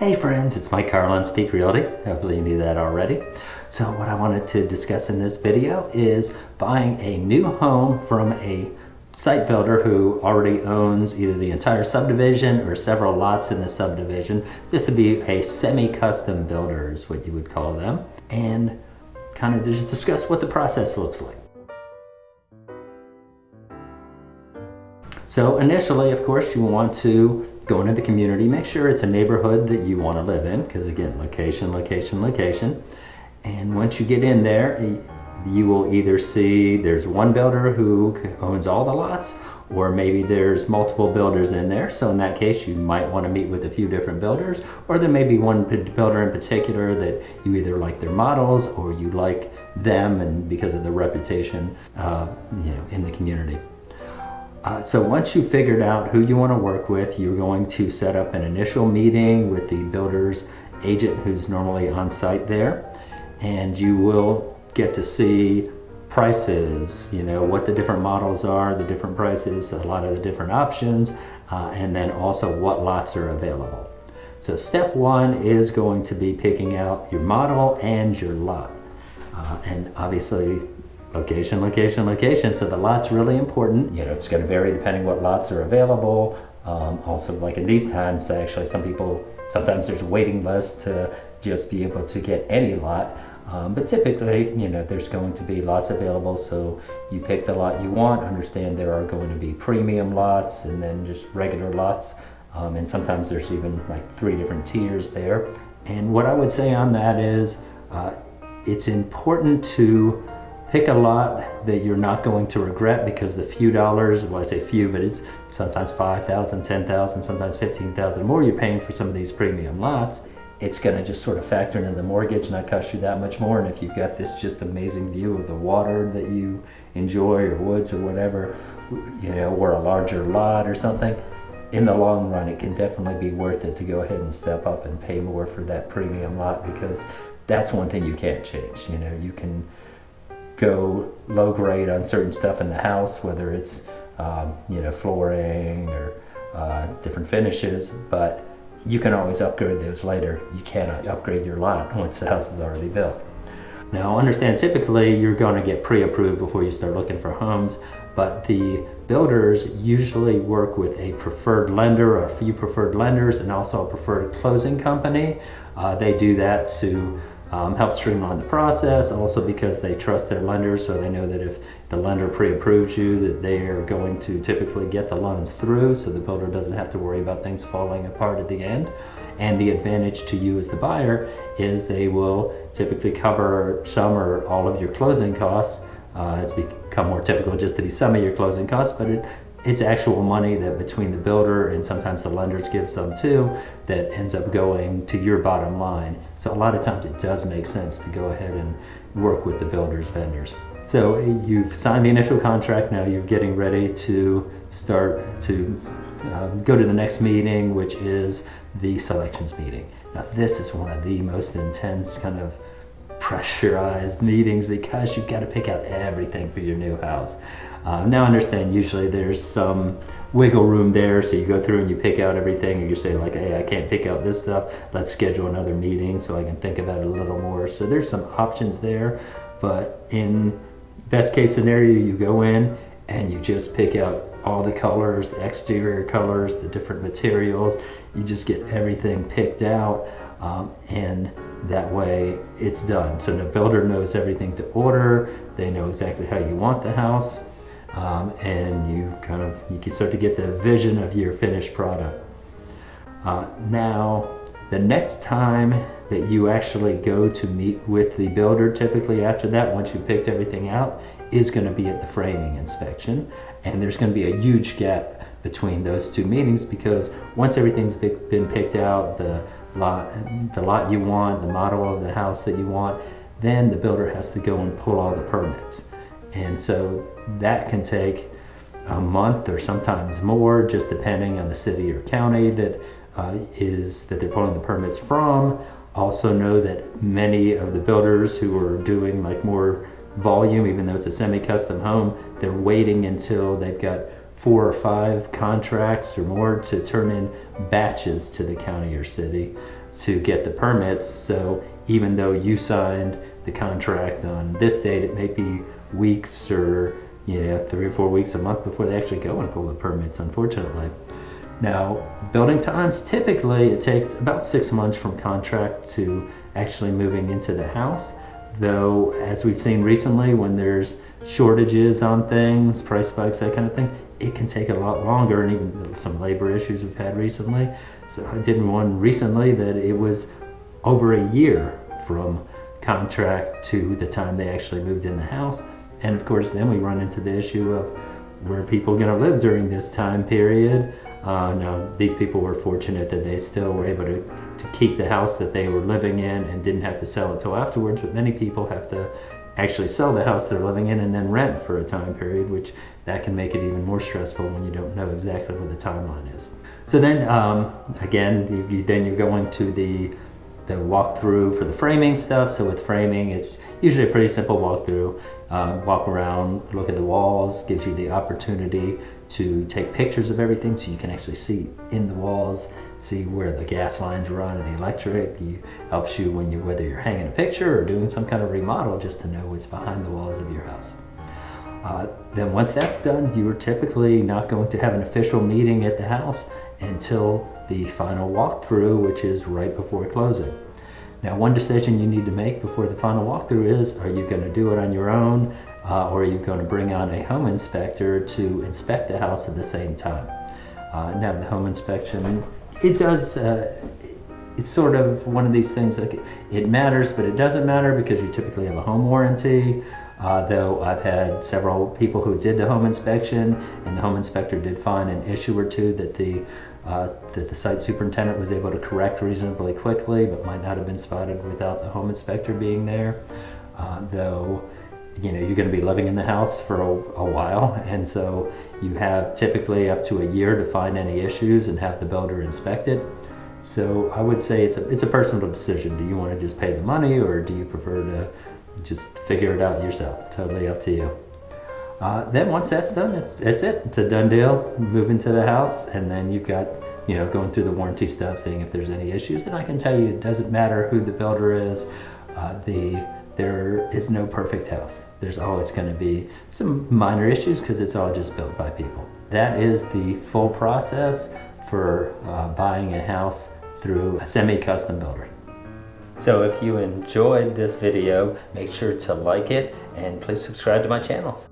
Hey friends, it's Mike Carlin, Speak Realty. Hopefully you knew that already. So what I wanted to discuss in this video is buying a new home from a site builder who already owns either the entire subdivision or several lots in the subdivision. This would be a semi-custom builder is what you would call them. And kind of just discuss what the process looks like. So initially, of course, you want to go into the community, make sure it's a neighborhood that you want to live in, because again, location, location, location. And once you get in there, you will either see there's one builder who owns all the lots, or maybe there's multiple builders in there. So in that case, you might want to meet with a few different builders, or there may be one builder in particular that you either like their models or you like them and because of the reputation in the community. So once you've figured out who you want to work with, you're going to set up an initial meeting with the builder's agent who's normally on site there, and you will get to see prices, what the different models are, the different prices, a lot of the different options, and then also what lots are available. So step one is going to be picking out your model and your lot. And obviously, location, location, location. So the lot's really important. It's going to vary depending what lots are available. Also, like in these times, actually, sometimes there's a waiting list to just be able to get any lot. But typically, there's going to be lots available. So you pick the lot you want. Understand there are going to be premium lots and then just regular lots. And sometimes there's even like 3 different tiers there. And what I would say on that is it's important to pick a lot that you're not going to regret, because the few dollars, well I say few, but it's sometimes $5,000, $10,000, sometimes $15,000 more you're paying for some of these premium lots. It's going to just sort of factor into the mortgage, not cost you that much more. And if you've got this just amazing view of the water that you enjoy, or woods or whatever, or a larger lot or something, in the long run it can definitely be worth it to go ahead and step up and pay more for that premium lot, because that's one thing you can't change. You can go low grade on certain stuff in the house, whether it's flooring or different finishes, but you can always upgrade those later. You cannot upgrade your lot once the house is already built. Now understand, typically you're going to get pre-approved before you start looking for homes, but the builders usually work with a preferred lender or a few preferred lenders, and also a preferred closing company. They do that to help streamline the process, also because they trust their lenders, so they know that if the lender pre-approves you, that they are going to typically get the loans through, so the builder doesn't have to worry about things falling apart at the end. And the advantage to you as the buyer is they will typically cover some or all of your closing costs. It's become more typical just to be some of your closing costs, but it's actual money that between the builder and sometimes the lenders give some too, that ends up going to your bottom line. So a lot of times it does make sense to go ahead and work with the builder's vendors. So you've signed the initial contract, now you're getting ready to start to go to the next meeting, which is the selections meeting. Now this is one of the most intense kind of pressurized meetings, because you've got to pick out everything for your new house. Now understand, usually there's some wiggle room there, so you go through and you pick out everything, and you say like, hey, I can't pick out this stuff, let's schedule another meeting so I can think about it a little more. So there's some options there, but in best case scenario, you go in and you just pick out all the colors, the exterior colors, the different materials. You just get everything picked out, and that way it's done. So the builder knows everything to order, they know exactly how you want the house, and you can start to get the vision of your finished product. Now, the next time that you actually go to meet with the builder, typically after that, once you've picked everything out, is going to be at the framing inspection. And there's going to be a huge gap between those 2 meetings, because once everything's been picked out, the lot you want, the model of the house that you want, then the builder has to go and pull all the permits. And so that can take a month or sometimes more, just depending on the city or county that they're pulling the permits from. Also know that many of the builders who are doing like more volume, even though it's a semi-custom home, they're waiting until they've got 4 or 5 contracts or more to turn in batches to the county or city to get the permits. So even though you signed the contract on this date, it may be weeks or 3 or 4 weeks, a month before they actually go and pull the permits, unfortunately. Now, building times, typically it takes about 6 months from contract to actually moving into the house. Though, as we've seen recently, when there's shortages on things, price spikes, that kind of thing, it can take a lot longer, and even some labor issues we've had recently. So I did one recently that it was over a year from contract to the time they actually moved in the house. And of course, then we run into the issue of where are people going to live during this time period. Now, these people were fortunate that they still were able to keep the house that they were living in and didn't have to sell it till afterwards, but many people have to actually sell the house they're living in and then rent for a time period, which that can make it even more stressful when you don't know exactly what the timeline is. So then, again, you're going to the walkthrough for the framing stuff. So with framing, it's usually a pretty simple walkthrough. Walk around, look at the walls, gives you the opportunity to take pictures of everything so you can actually see in the walls, see where the gas lines run and the electric. It helps you whether you're hanging a picture or doing some kind of remodel, just to know what's behind the walls of your house. Then once that's done, you are typically not going to have an official meeting at the house until the final walkthrough, which is right before closing. Now, one decision you need to make before the final walkthrough is, are you going to do it on your own, or are you going to bring on a home inspector to inspect the house at the same time? Now, the home inspection, it's sort of one of these things, like it matters, but it doesn't matter because you typically have a home warranty. Though I've had several people who did the home inspection, and the home inspector did find an issue or two that the site superintendent was able to correct reasonably quickly, but might not have been spotted without the home inspector being there. Though, you're going to be living in the house for a while, and so you have typically up to a year to find any issues and have the builder inspect it. So I would say it's a personal decision. Do you want to just pay the money, or do you prefer to just figure it out yourself? Totally up to you. Then once that's done, it's it. It's a done deal. Move into the house, and then you've got, going through the warranty stuff, seeing if there's any issues. And I can tell you, it doesn't matter who the builder is. There is no perfect house. There's always going to be some minor issues because it's all just built by people. That is the full process for buying a house through a semi-custom builder. So if you enjoyed this video, make sure to like it and please subscribe to my channels.